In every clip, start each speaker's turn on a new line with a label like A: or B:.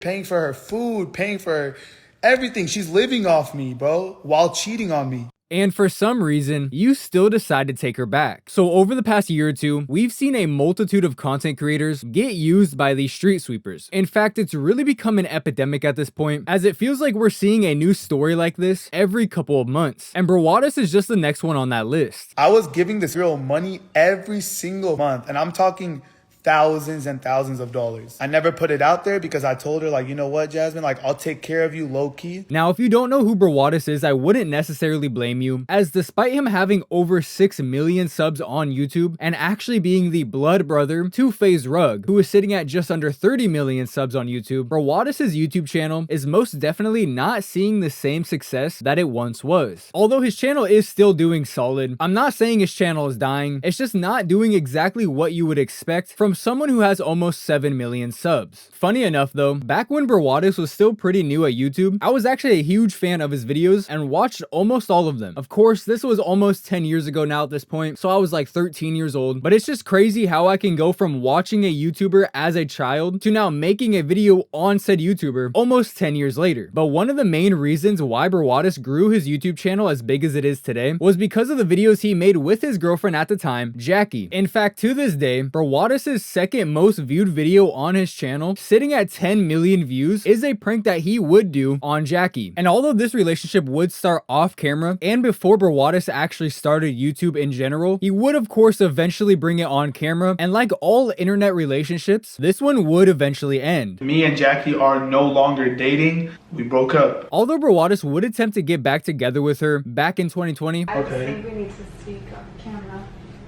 A: paying for her food, paying for her everything. She's living off me, bro, while cheating on me.
B: And for some reason, you still decide to take her back. So over the past year or two, we've seen a multitude of content creators get used by these street sweepers. In fact, it's really become an epidemic at this point, as it feels like we're seeing a new story like this every couple of months. And Brawadis is just the next one on that list.
A: I was giving this girl money every single month, and I'm talking thousands and thousands of dollars. I never put it out there because I told her, like, you know what, Jasmine, like, I'll take care of you low-key.
B: Now, if you don't know who Brawadis is, I wouldn't necessarily blame you, as despite him having over 6 million subs on YouTube and actually being the blood brother to FaZe Rug, who is sitting at just under 30 million subs on YouTube, Brawadis' YouTube channel is most definitely not seeing the same success that it once was. Although his channel is still doing solid, I'm not saying his channel is dying, it's just not doing exactly what you would expect from someone who has almost 7 million subs. Funny enough though, back when Brawadis was still pretty new at YouTube, I was actually a huge fan of his videos and watched almost all of them. Of course, this was almost 10 years ago now at this point, so I was like 13 years old, but it's just crazy how I can go from watching a YouTuber as a child to now making a video on said YouTuber almost 10 years later. But one of the main reasons why Brawadis grew his YouTube channel as big as it is today was because of the videos he made with his girlfriend at the time, Jackie. In fact, to this day, Brawadis' second most viewed video on his channel, sitting at 10 million views, is a prank that he would do on Jackie. And although this relationship would start off camera and before Brawadis actually started YouTube in general, he would of course eventually bring it on camera, and like all internet relationships, this one would eventually end.
A: Me and Jackie are no longer dating. We broke up.
B: Although Brawadis would attempt to get back together with her back in 2020.
C: I just think we need to speak on camera.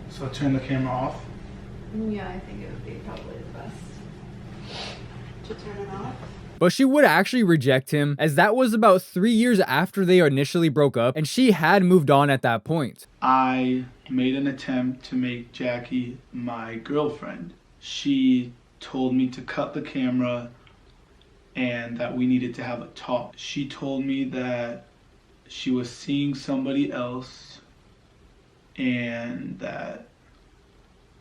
A: So turn the camera off.
C: Yeah, I think it would be probably the best to turn it off.
B: But she would actually reject him, as that was about 3 years after they initially broke up, and she had moved on at that point.
A: I made an attempt to make Jackie my girlfriend. She told me to cut the camera and that we needed to have a talk. She told me that she was seeing somebody else and that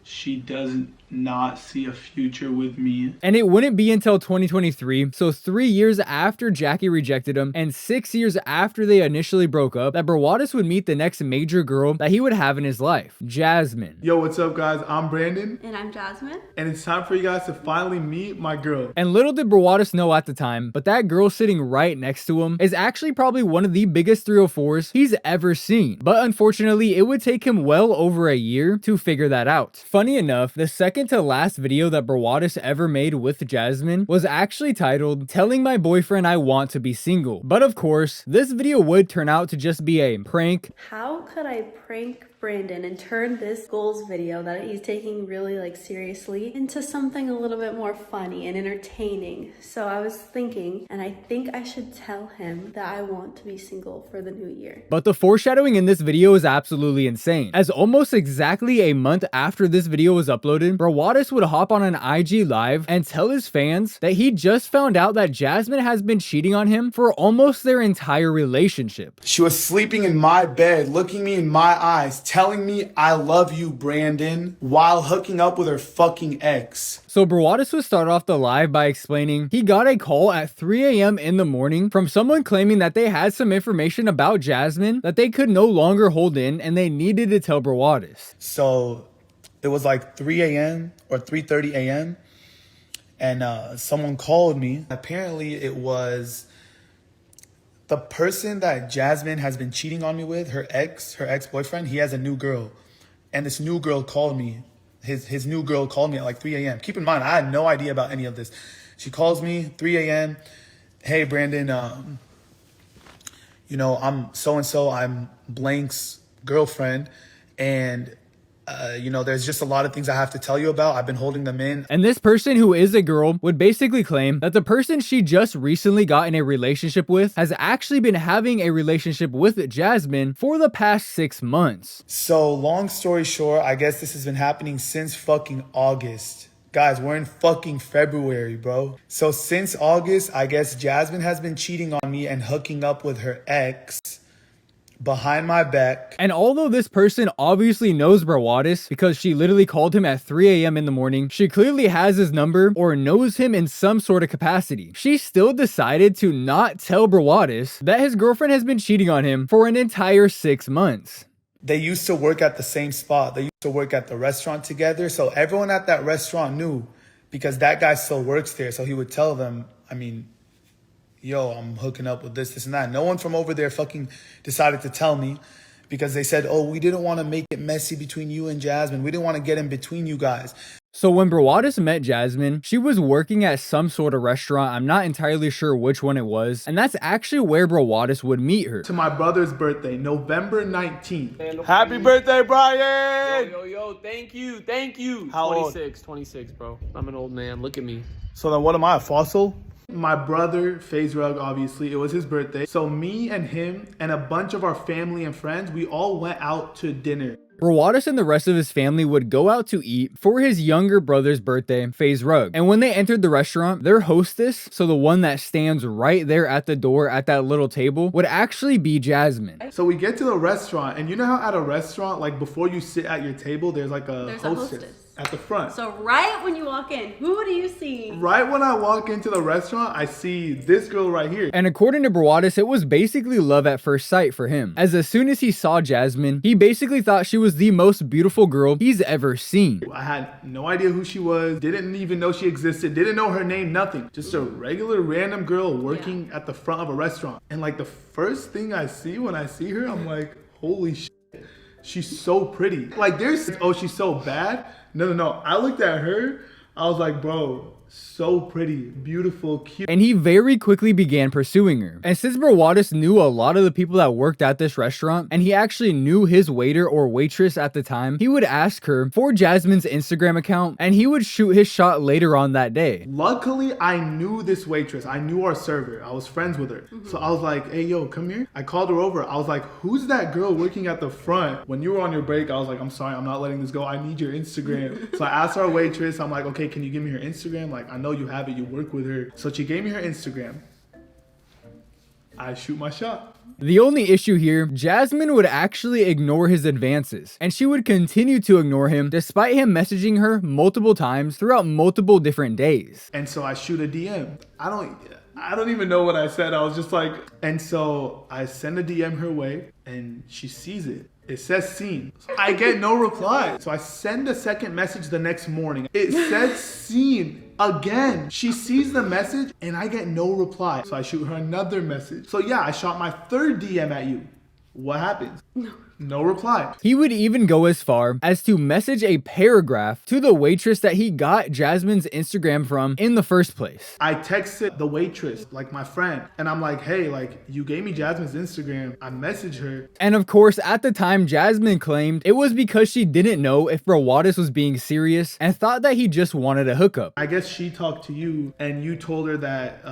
A: she does not see a future with me.
B: And it wouldn't be until 2023, so 3 years after Jackie rejected him and 6 years after they initially broke up, that Brawadis would meet the next major girl that he would have in his life, Jasmine.
A: Yo, what's up guys? I'm Brandon.
C: And I'm Jasmine.
A: And it's time for you guys to finally meet my girl.
B: And little did Brawadis know at the time, but that girl sitting right next to him is actually probably one of the biggest 304s he's ever seen. But unfortunately, it would take him well over a year to figure that out. Funny enough, the second to last video that Brawadis ever made with Jasmine was actually titled, "Telling My Boyfriend I Want to Be Single." But of course, this video would turn out to just be a prank.
D: How could I prank Brandon and turn this goals video that he's taking really seriously into something a little bit more funny and entertaining? So I was thinking, and I think I should tell him that I want to be single for the new year.
B: But the foreshadowing in this video is absolutely insane, as almost exactly a month after this video was uploaded, Brawadis would hop on an IG live and tell his fans that he just found out that Jasmine has been cheating on him for almost their entire relationship.
A: She was sleeping in my bed, looking me in my eyes, telling me I love you, Brandon, while hooking up with her fucking ex.
B: So Brawadis would start off the live by explaining he got a call at 3 a.m. in the morning from someone claiming that they had some information about Jasmine that they could no longer hold in and they needed to tell Brawadis.
A: So it was like 3 a.m. or 3:30 a.m. and someone called me. Apparently it was the person that Jasmine has been cheating on me with, her ex-boyfriend. He has a new girl, and this new girl called me. His new girl called me at like 3 a.m. Keep in mind, I had no idea about any of this. She calls me 3 a.m. Hey, Brandon, you know, I'm so-and-so, I'm blank's girlfriend, and you know, there's just a lot of things I have to tell you about. I've been holding them in.
B: And this person, who is a girl, would basically claim that the person she just recently got in a relationship with has actually been having a relationship with Jasmine for the past 6 months.
A: So long story short, I guess this has been happening since fucking August. Guys, we're in fucking February, bro. So since August, I guess Jasmine has been cheating on me and hooking up with her ex, behind my back.
B: And although this person obviously knows Brawadis because she literally called him at 3 a.m. in the morning, she clearly has his number or knows him in some sort of capacity. She still decided to not tell Brawadis that his girlfriend has been cheating on him for an entire 6 months.
A: They used to work at the same spot. They used to work at the restaurant together. So everyone at that restaurant knew, because that guy still works there. So he would tell them, I mean, yo, I'm hooking up with this and that. No one from over there fucking decided to tell me, because they said, oh, we didn't want to make it messy between you and Jasmine. We didn't want to get in between you guys.
B: So when Brawadis met Jasmine, she was working at some sort of restaurant. I'm not entirely sure which one it was. And that's actually where Brawadis would meet her.
A: To my brother's birthday, November 19th.
E: Happy birthday, Brian! Yo, thank you.
A: How old?
E: 26, bro. I'm an old man, look at me.
A: So then what am I, a fossil? My brother, FaZe Rug, obviously, it was his birthday. So me and him and a bunch of our family and friends, we all went out to dinner.
B: Brawadis and the rest of his family would go out to eat for his younger brother's birthday, FaZe Rug. And when they entered the restaurant, their hostess, so the one that stands right there at the door at that little table, would actually be Jasmine.
A: So we get to the restaurant, and you know how at a restaurant, like before you sit at your table, there's like a hostess at the front.
D: So right when you walk in, who do you see?
A: Right when I walk into the restaurant, I see this girl right here.
B: And according to Brawadis, it was basically love at first sight for him, as soon as he saw Jasmine, he basically thought she was the most beautiful girl he's ever seen.
A: I had no idea who she was, didn't even know she existed, didn't know her name, nothing. Just a regular random girl working at the front of a restaurant. And like the first thing I see when I see her, I'm like, holy shit, she's so pretty. Like there's, oh, she's so bad. No. I looked at her, I was like, bro, so pretty, beautiful, cute.
B: And he very quickly began pursuing her. And since Brawadis knew a lot of the people that worked at this restaurant, and he actually knew his waiter or waitress at the time, he would ask her for Jasmine's Instagram account, and he would shoot his shot later on that day.
A: Luckily, I knew this waitress. I knew our server. I was friends with her. So I was like, hey, yo, come here. I called her over. I was like, who's that girl working at the front? When you were on your break, I was like, I'm sorry, I'm not letting this go. I need your Instagram. So I asked our waitress, I'm like, okay, can you give me her Instagram? Like, I know you have it, you work with her. So she gave me her Instagram. I shoot my shot.
B: The only issue here, Jasmine would actually ignore his advances, and she would continue to ignore him despite him messaging her multiple times throughout multiple different days.
A: And so I shoot a DM. I don't even know what I said. I was just like, and so I send a DM her way and she sees it. It says seen. So I get no reply. So I send a second message the next morning. It said seen again. She sees the message and I get no reply. So I shoot her another message. So yeah, I shot my third DM at you. What happens? No reply.
B: He would even go as far as to message a paragraph to the waitress that he got Jasmine's Instagram from in the first place.
A: I texted the waitress, like my friend, and I'm like, hey, like you gave me Jasmine's Instagram. I messaged her.
B: And of course, at the time, Jasmine claimed it was because she didn't know if Brawadis was being serious and thought that he just wanted a hookup.
A: I guess she talked to you and you told her that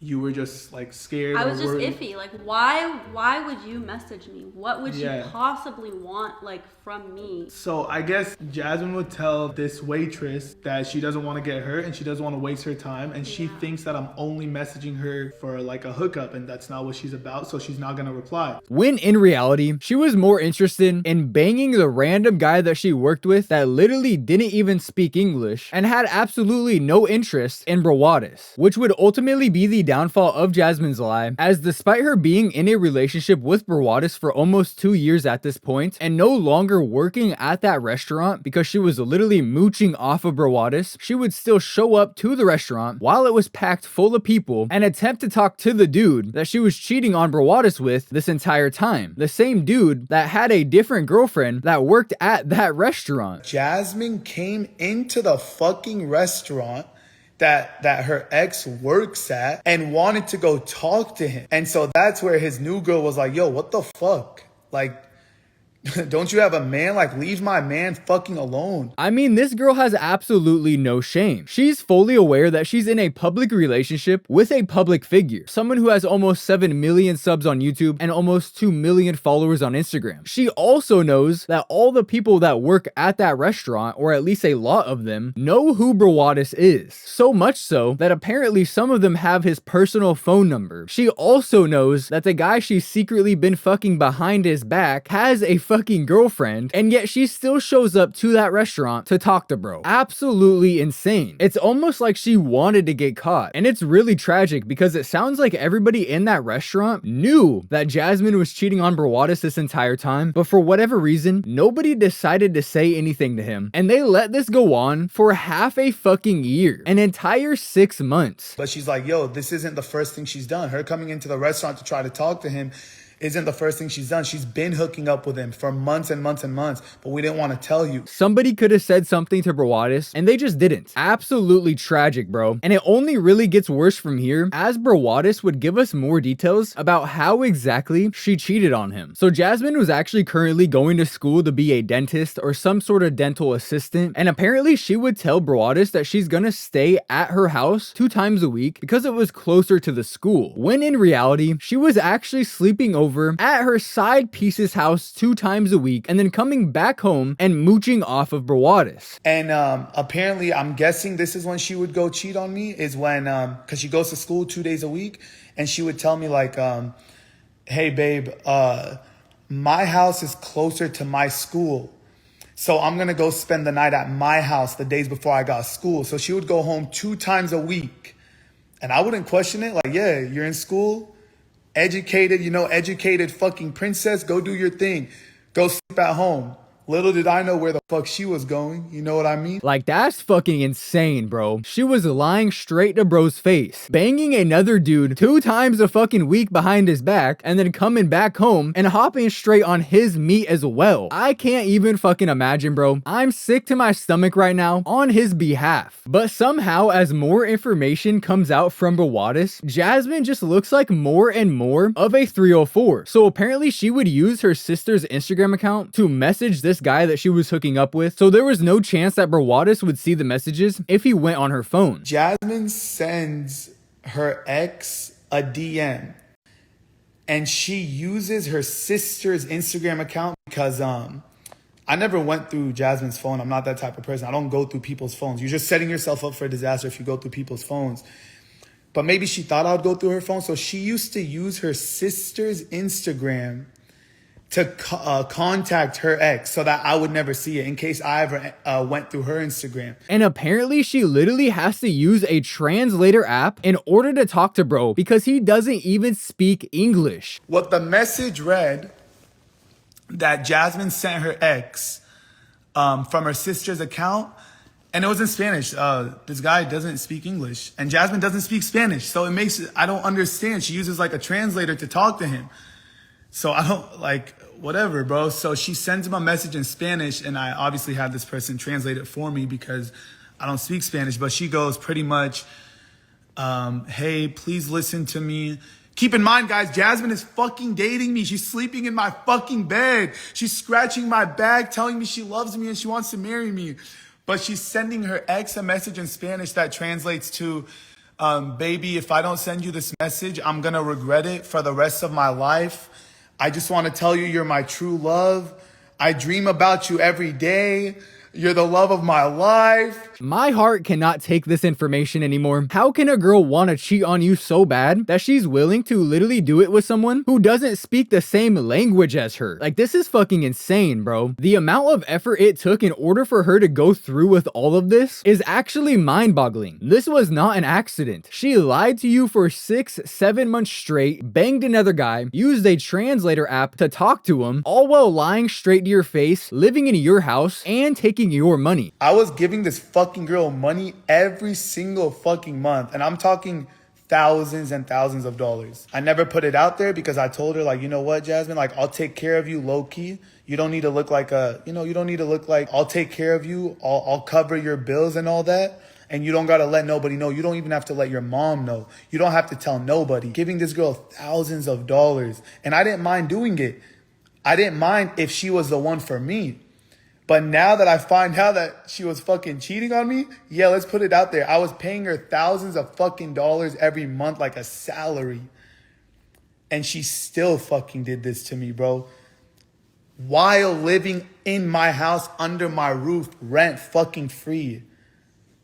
A: you were just like scared.
D: I was
A: or
D: just
A: worried.
D: iffy. Like, why would you message me? What would you
A: Yeah.
D: possibly want, like, from me?
A: So I guess Jasmine would tell this waitress that she doesn't want to get hurt and she doesn't want to waste her time, and she thinks that I'm only messaging her for like a hookup, and that's not what she's about, so she's not gonna reply.
B: When in reality, she was more interested in banging the random guy that she worked with that literally didn't even speak English and had absolutely no interest in Brawadis, which would ultimately be the downfall of Jasmine's lie, as despite her being in a relationship with Brawadis for almost 2 years at this point and no longer working at that restaurant because she was literally mooching off of Brawadis, she would still show up to the restaurant while it was packed full of people and attempt to talk to the dude that she was cheating on Brawadis with this entire time. The same dude that had a different girlfriend that worked at that restaurant.
A: Jasmine came into the fucking restaurant that her ex works at and wanted to go talk to him. And so that's where his new girl was like, yo, what the fuck? Like, Don't you have a man? Like, leave my man fucking alone.
B: I mean, this girl has absolutely no shame. She's fully aware that she's in a public relationship with a public figure, someone who has almost 7 million subs on YouTube and almost 2 million followers on Instagram. She also knows that all the people that work at that restaurant, or at least a lot of them, know who Brawadis is. So much so that apparently some of them have his personal phone number. She also knows that the guy she's secretly been fucking behind his back has a fucking girlfriend, and yet she still shows up to that restaurant to talk to bro. Absolutely insane. It's almost like she wanted to get caught, and it's really tragic because it sounds like everybody in that restaurant knew that Jasmine was cheating on Brawadis this entire time, but for whatever reason, nobody decided to say anything to him, and they let this go on for half a fucking year, an entire 6 months.
A: But she's like, yo, this isn't the first thing she's done. Her coming into the restaurant to try to talk to him isn't the first thing she's done. She's been hooking up with him for months and months and months, but we didn't want to tell you.
B: Somebody could have said something to Brawadis, and they just didn't. Absolutely tragic, bro. And it only really gets worse from here, as Brawadis would give us more details about how exactly she cheated on him. So Jasmine was actually currently going to school to be a dentist or some sort of dental assistant, and apparently she would tell Brawadis that she's gonna stay at her house 2 times a week because it was closer to the school, when in reality, she was actually sleeping over at her side piece's house 2 times a week and then coming back home and mooching off of Brawadis.
A: And apparently, I'm guessing this is when she would go cheat on me, is when, because she goes to school 2 days a week, and she would tell me like, hey babe, my house is closer to my school, so I'm gonna go spend the night at my house the days before I got school. So she would go home 2 times a week, and I wouldn't question it. Like, yeah, you're in school, educated, educated fucking princess, go do your thing, go sleep at home. Little did I know where the fuck she was going. You know what I mean?
B: Like, that's fucking insane, bro. She was lying straight to bro's face, banging another dude 2 times a fucking week behind his back, and then coming back home and hopping straight on his meat as well. I can't even fucking imagine, bro. I'm sick to my stomach right now on his behalf. But somehow, as more information comes out from Brawadis, Jasmine just looks like more and more of a 304. So apparently she would use her sister's Instagram account to message this guy that she was hooking up with, so there was no chance that Brawadis would see the messages if he went on her phone.
A: Jasmine sends her ex a DM, and she uses her sister's Instagram account because I never went through Jasmine's phone. I'm not that type of person. I don't go through people's phones. You're just setting yourself up for a disaster if you go through people's phones. But maybe she thought I would go through her phone, so she used to use her sister's Instagram to contact her ex so that I would never see it in case I ever went through her Instagram.
B: And apparently she literally has to use a translator app in order to talk to bro because he doesn't even speak English.
A: What the message read that Jasmine sent her ex from her sister's account, and it was in Spanish. This guy doesn't speak English, and Jasmine doesn't speak Spanish, so it makes it, I don't understand. She uses like a translator to talk to him. So I don't, like, whatever, bro. So she sends him a message in Spanish, and I obviously had this person translate it for me because I don't speak Spanish. But she goes pretty much, hey, please listen to me. Keep in mind, guys, Jasmine is fucking dating me. She's sleeping in my fucking bed. She's scratching my back, telling me she loves me and she wants to marry me. But she's sending her ex a message in Spanish that translates to, baby, if I don't send you this message, I'm going to regret it for the rest of my life. I just want to tell you you're my true love. I dream about you every day. You're the love of my life.
B: My heart cannot take this information anymore. How can a girl want to cheat on you so bad that she's willing to literally do it with someone who doesn't speak the same language as her? Like, this is fucking insane, bro. The amount of effort it took in order for her to go through with all of this is actually mind-boggling. This was not an accident. She lied to you for 6-7 months straight, banged another guy, used a translator app to talk to him, all while lying straight to your face, living in your house, and taking your money.
A: I was giving this fucking girl money every single fucking month, and I'm talking thousands and thousands of dollars. I never put it out there because I told her, like, you know what, Jasmine, like, I'll take care of you low key. You don't need to look like I'll take care of you. I'll cover your bills and all that. And you don't got to let nobody know. You don't even have to let your mom know. You don't have to tell nobody. Giving this girl thousands of dollars. And I didn't mind doing it. I didn't mind if she was the one for me. But now that I find out that she was fucking cheating on me, yeah, let's put it out there. I was paying her thousands of fucking dollars every month like a salary. And she still fucking did this to me, bro. While living in my house under my roof, rent fucking free.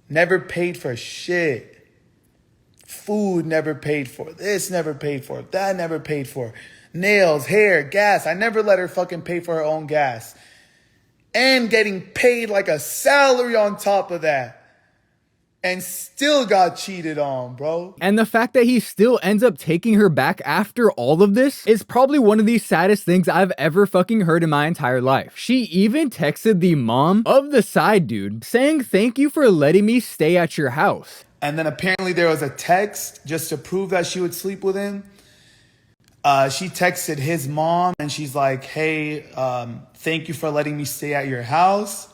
A: Never paid for shit. Food never paid for. This never paid for. That never paid for. Nails, hair, gas. I never let her fucking pay for her own gas. And getting paid like a salary on top of that. And still got cheated on, bro.
B: And the fact that he still ends up taking her back after all of this is probably one of the saddest things I've ever fucking heard in my entire life. She even texted the mom of the side dude saying, "Thank you for letting me stay at your house."
A: And then apparently there was a text just to prove that she would sleep with him. She texted his mom and she's like, "Hey, thank you for letting me stay at your house."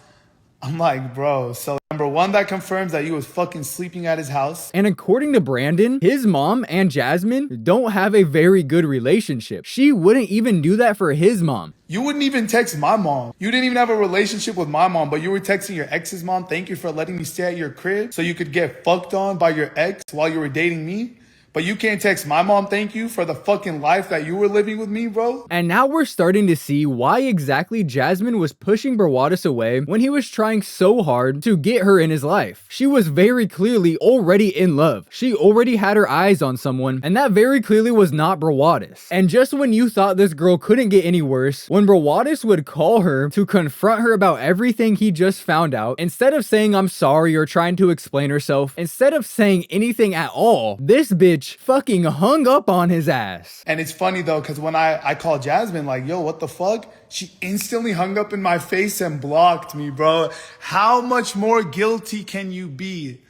A: I'm like, bro, so number one, that confirms that you was fucking sleeping at his house.
B: And according to Brandon, his mom and Jasmine don't have a very good relationship. She wouldn't even do that for his mom.
A: You wouldn't even text my mom. You didn't even have a relationship with my mom, but you were texting your ex's mom, "Thank you for letting me stay at your crib," so you could get fucked on by your ex while you were dating me. But you can't text my mom, "Thank you for the fucking life that you were living with me, bro."
B: And now we're starting to see why exactly Jasmine was pushing Brawadis away when he was trying so hard to get her in his life. She was very clearly already in love. She already had her eyes on someone, and that very clearly was not Brawadis. And just when you thought this girl couldn't get any worse, when Brawadis would call her to confront her about everything he just found out, instead of saying "I'm sorry" or trying to explain herself, instead of saying anything at all, this bitch fucking hung up on his ass.
A: And it's funny though, because when I called Jasmine like, "Yo, what the fuck?" She instantly hung up in my face and blocked me, bro. How much more guilty can you be?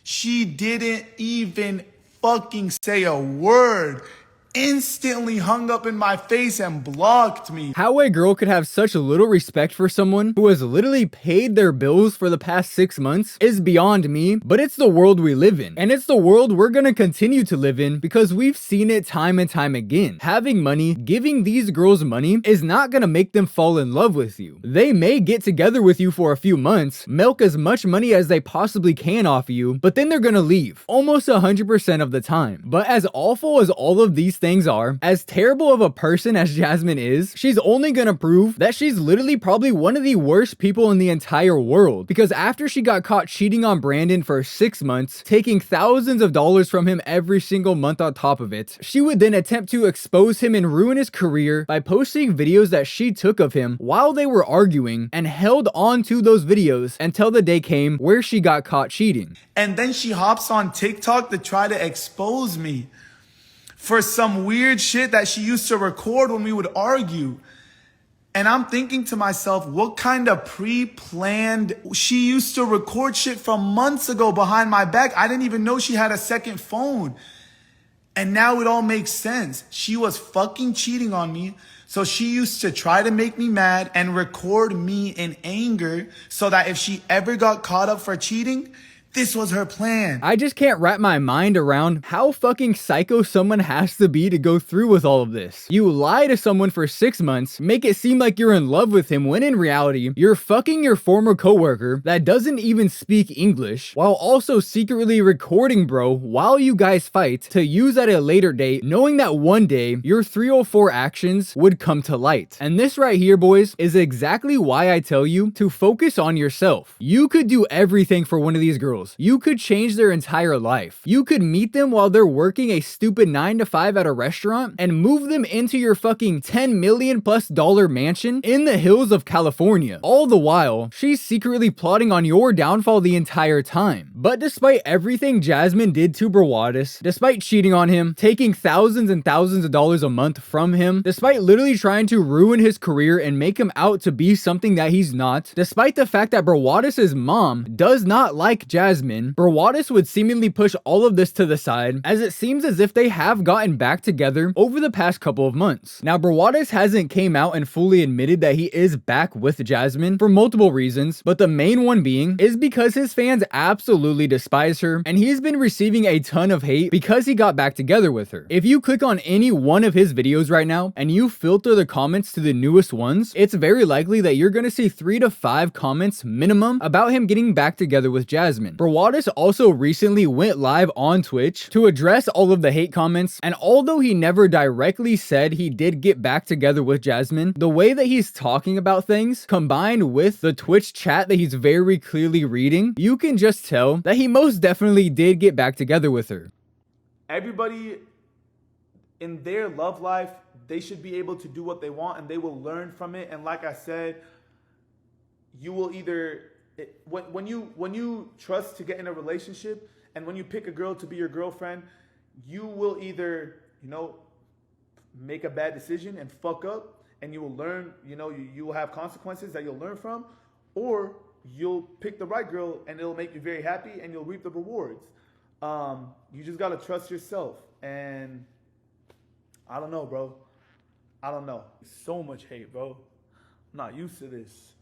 A: She didn't even fucking say a word. Instantly hung up in my face and blocked me.
B: How a girl could have such little respect for someone who has literally paid their bills for the past 6 months is beyond me, but it's the world we live in. And it's the world we're gonna continue to live in because we've seen it time and time again. Having money, giving these girls money is not gonna make them fall in love with you. They may get together with you for a few months, milk as much money as they possibly can off you, but then they're gonna leave almost 100% of the time. But as awful as all of these things are, as terrible of a person as Jasmine is, she's only gonna prove that she's literally probably one of the worst people in the entire world. Because after she got caught cheating on Brandon for 6 months, taking thousands of dollars from him every single month on top of it, she would then attempt to expose him and ruin his career by posting videos that she took of him while they were arguing and held on to those videos until the day came where she got caught cheating.
A: And then she hops on TikTok to try to expose me for some weird shit that she used to record when we would argue. And I'm thinking to myself, what kind of pre-planned... She used to record shit from months ago behind my back. I didn't even know she had a second phone. And now it all makes sense. She was fucking cheating on me. So she used to try to make me mad and record me in anger so that if she ever got caught up for cheating, this was her plan.
B: I just can't wrap my mind around how fucking psycho someone has to be to go through with all of this. You lie to someone for 6 months, make it seem like you're in love with him when in reality, you're fucking your former coworker that doesn't even speak English, while also secretly recording bro while you guys fight to use at a later date, knowing that one day your 304 actions would come to light. And this right here, boys, is exactly why I tell you to focus on yourself. You could do everything for one of these girls. You could change their entire life. You could meet them while they're working a stupid 9 to 5 at a restaurant and move them into your fucking $10 million+ mansion in the hills of California. All the while, she's secretly plotting on your downfall the entire time. But despite everything Jasmine did to Brawadis, despite cheating on him, taking thousands and thousands of dollars a month from him, despite literally trying to ruin his career and make him out to be something that he's not, despite the fact that Brawadis' mom does not like Jasmine, Jasmine, Brawadis would seemingly push all of this to the side, as it seems as if they have gotten back together over the past couple of months. Now, Brawadis hasn't came out and fully admitted that he is back with Jasmine for multiple reasons, but the main one being is because his fans absolutely despise her, and he's been receiving a ton of hate because he got back together with her. If you click on any one of his videos right now and you filter the comments to the newest ones, it's very likely that you're gonna see 3 to 5 comments minimum about him getting back together with Jasmine. Brawadis also recently went live on Twitch to address all of the hate comments, and although he never directly said he did get back together with Jasmine, the way that he's talking about things, combined with the Twitch chat that he's very clearly reading, you can just tell that he most definitely did get back together with her.
A: Everybody in their love life, they should be able to do what they want and they will learn from it. And like I said, you will either, when you trust to get in a relationship and when you pick a girl to be your girlfriend, you will either, make a bad decision and fuck up and you will learn, you will have consequences that you'll learn from, or you'll pick the right girl and it'll make you very happy and you'll reap the rewards. You just got to trust yourself. And I don't know, bro. I don't know. So much hate, bro. I'm not used to this.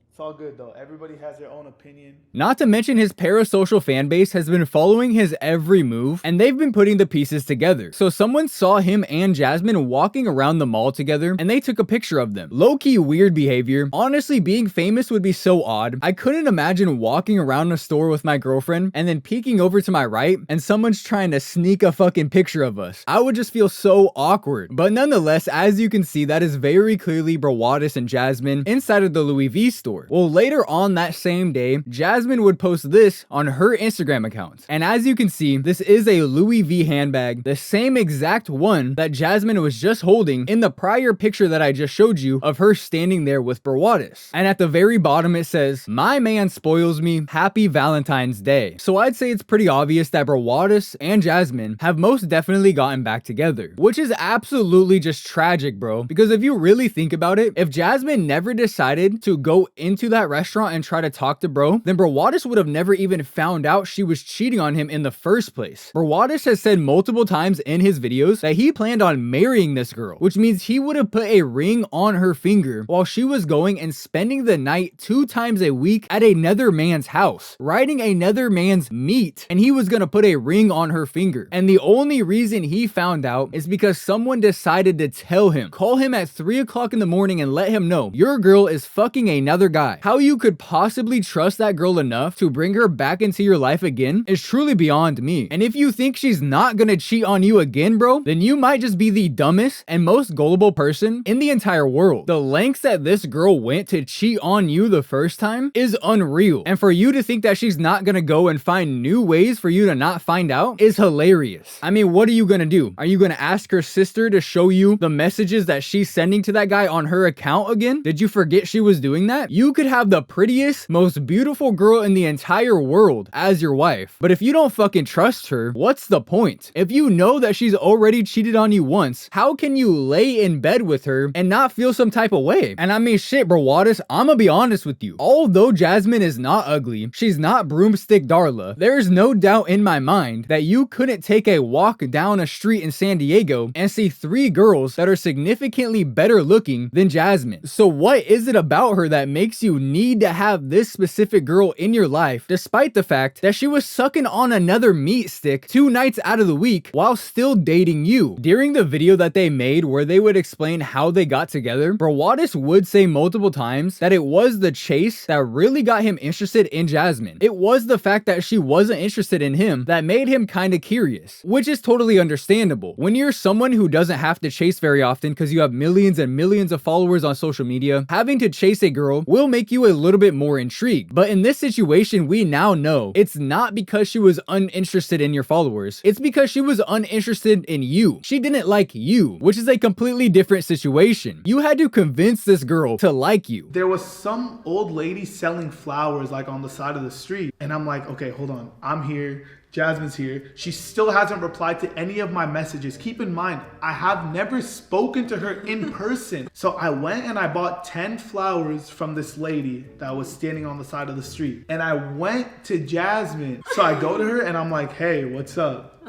A: It's all good though. Everybody has their own opinion.
B: Not to mention his parasocial fan base has been following his every move, and they've been putting the pieces together. So someone saw him and Jasmine walking around the mall together and they took a picture of them. Low-key weird behavior. Honestly, being famous would be so odd. I couldn't imagine walking around a store with my girlfriend and then peeking over to my right and someone's trying to sneak a fucking picture of us. I would just feel so awkward. But nonetheless, as you can see, that is very clearly Brawadis and Jasmine inside of the Louis V store. Well, later on that same day, Jasmine would post this on her Instagram account. And as you can see, this is a Louis V handbag, the same exact one that Jasmine was just holding in the prior picture that I just showed you of her standing there with Brawadis. And at the very bottom it says, "My man spoils me, happy Valentine's Day." So I'd say it's pretty obvious that Brawadis and Jasmine have most definitely gotten back together, which is absolutely just tragic, bro. Because if you really think about it, if Jasmine never decided to go into that restaurant and try to talk to bro, then Brawadis would have never even found out she was cheating on him in the first place. Brawadis has said multiple times in his videos that he planned on marrying this girl, which means he would have put a ring on her finger while she was going and spending the night 2 times a week at another man's house, riding another man's meat, and he was gonna put a ring on her finger. And the only reason he found out is because someone decided to tell him, call him at 3 o'clock in the morning and let him know your girl is fucking another guy. How you could possibly trust that girl enough to bring her back into your life again is truly beyond me. And if you think she's not gonna cheat on you again, bro, then you might just be the dumbest and most gullible person in the entire world. The lengths that this girl went to cheat on you the first time is unreal. And for you to think that she's not gonna go and find new ways for you to not find out is hilarious. I mean, what are you gonna do? Are you gonna ask her sister to show you the messages that she's sending to that guy on her account again? Did you forget she was doing that? You could have the prettiest, most beautiful girl in the entire world as your wife, but if you don't fucking trust her, what's the point? If you know that she's already cheated on you once, how can you lay in bed with her and not feel some type of way? And I mean, shit, Brawadis, I'ma be honest with you. Although Jasmine is not ugly, she's not broomstick Darla, there's no doubt in my mind that you couldn't take a walk down a street in San Diego and see 3 girls that are significantly better looking than Jasmine. So what is it about her that makes you need to have this specific girl in your life, despite the fact that she was sucking on another meat stick 2 nights out of the week while still dating you? During the video that they made where they would explain how they got together, Brawadis would say multiple times that it was the chase that really got him interested in Jasmine. It was the fact that she wasn't interested in him that made him kind of curious, which is totally understandable. When you're someone who doesn't have to chase very often because you have millions and millions of followers on social media, having to chase a girl will make you a little bit more intrigued. But in this situation, we now know it's not because she was uninterested in your followers. It's because she was uninterested in you. She didn't like you, which is a completely different situation. You had to convince this girl to like you.
A: There was some old lady selling flowers like on the side of the street. And I'm like, okay, hold on. I'm here Jasmine's here. She still hasn't replied to any of my messages. Keep in mind, I have never spoken to her in person. So I went and I bought 10 flowers from this lady that was standing on the side of the street. And I went to Jasmine. So I go to her and I'm like, hey, what's up?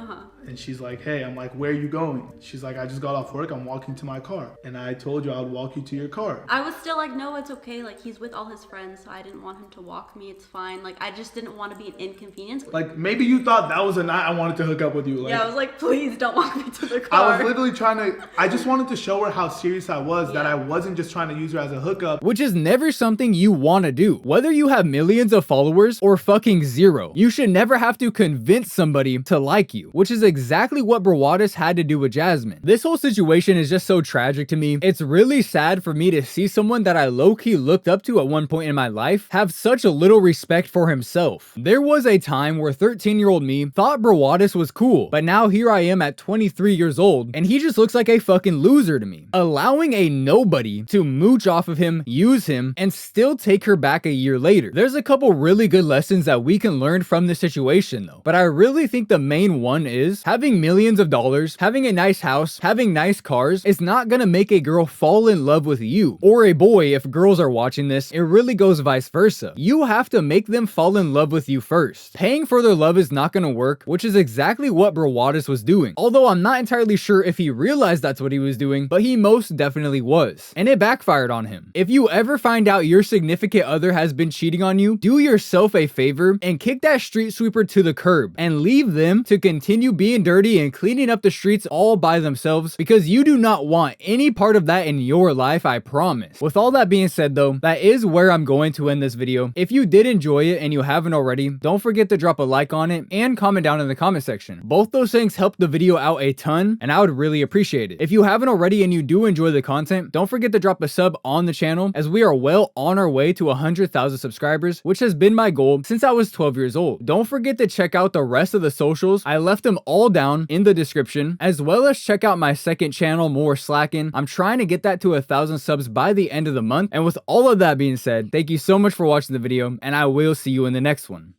A: And she's like, hey, I'm like, where are you going? She's like, I just got off work. I'm walking to my car. And I told you I would walk you to your car.
D: I was still like, no, it's okay. Like, he's with all his friends, so I didn't want him to walk me. It's fine. Like, I just didn't want to be an inconvenience.
A: Like, maybe you thought that was a night I wanted to hook up with you. Like,
D: yeah, I was like, please don't walk me to the car.
A: I was literally trying to, I just wanted to show her how serious I was, that I wasn't just trying to use her as a hookup.
B: Which is never something you want to do. Whether you have millions of followers or fucking zero, you should never have to convince somebody to like you, which is exactly what Brawadis had to do with Jasmine. This whole situation is just so tragic to me. It's really sad for me to see someone that I low-key looked up to at one point in my life have such a little respect for himself. There was a time where 13-year-old me thought Brawadis was cool, but now here I am at 23 years old, and he just looks like a fucking loser to me. Allowing a nobody to mooch off of him, use him, and still take her back a year later. There's a couple really good lessons that we can learn from this situation though, but I really think the main one is having millions of dollars, having a nice house, having nice cars is not gonna make a girl fall in love with you. Or a boy, if girls are watching this, it really goes vice versa. You have to make them fall in love with you first. Paying for their love is not gonna work, which is exactly what Brawadis was doing. Although I'm not entirely sure if he realized that's what he was doing, but he most definitely was. And it backfired on him. If you ever find out your significant other has been cheating on you, do yourself a favor and kick that street sweeper to the curb and leave them to continue being dirty and cleaning up the streets all by themselves, because you do not want any part of that in your life, I promise. With all that being said though, that is where I'm going to end this video. If you did enjoy it and you haven't already, don't forget to drop a like on it and comment down in the comment section. Both those things help the video out a ton and I would really appreciate it. If you haven't already and you do enjoy the content, don't forget to drop a sub on the channel, as we are well on our way to 100,000 subscribers, which has been my goal since I was 12 years old. Don't forget to check out the rest of the socials. I left them all down in the description, as well as check out my second channel, More Slaqin. I'm trying to get that to 1,000 subs by the end of the month. And with all of that being said, thank you so much for watching the video, and I will see you in the next one.